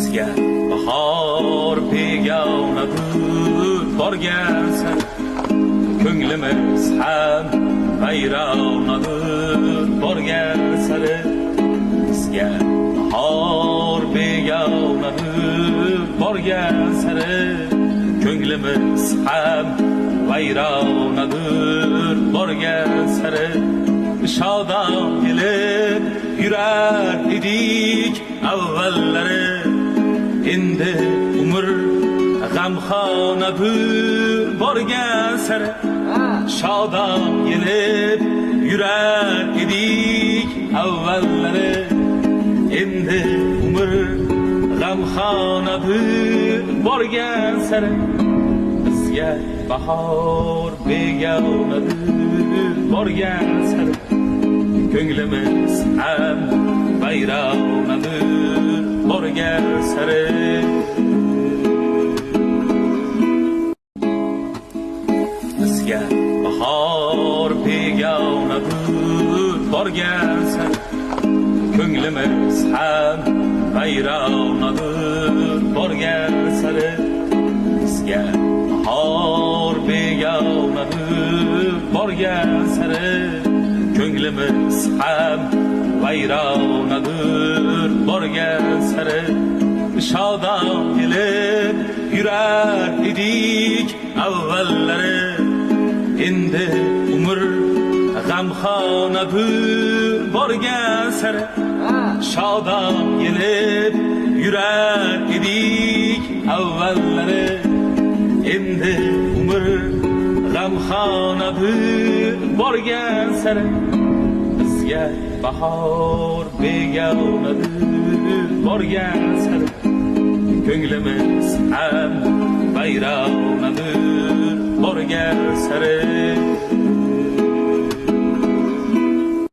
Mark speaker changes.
Speaker 1: bizga bahor begonadir borgan sari ko'nglimiz ham vayronadir borgan sari bizga bahor begonadir borgan sari ko'nglimiz ham vayronadir borgan sari shodon kelib yurar edik avvallari endi umr g'amxonadir borgan sari shodon kelib yurar edik avvallari endi umr g'amxonadir borgan sari bizga bahor begonadir borgan sari ko'nglimiz ham vayronadir borgan sari bizga bahor begonadir borgan sari ko'nglimiz ham vayronadir borgan sari bizga bahor begonadir borgan sari ko'nglimiz ham vayronadir borgan sari shodon kelib yurar edik avvallari endi umr g'amxonadir borgan sari shodon kelib yurar edik avvallari endi umr g'amxonadir borgan sari bizga bahor begonadir borgan sari ko'nglimiz ham vayronadir borgan sari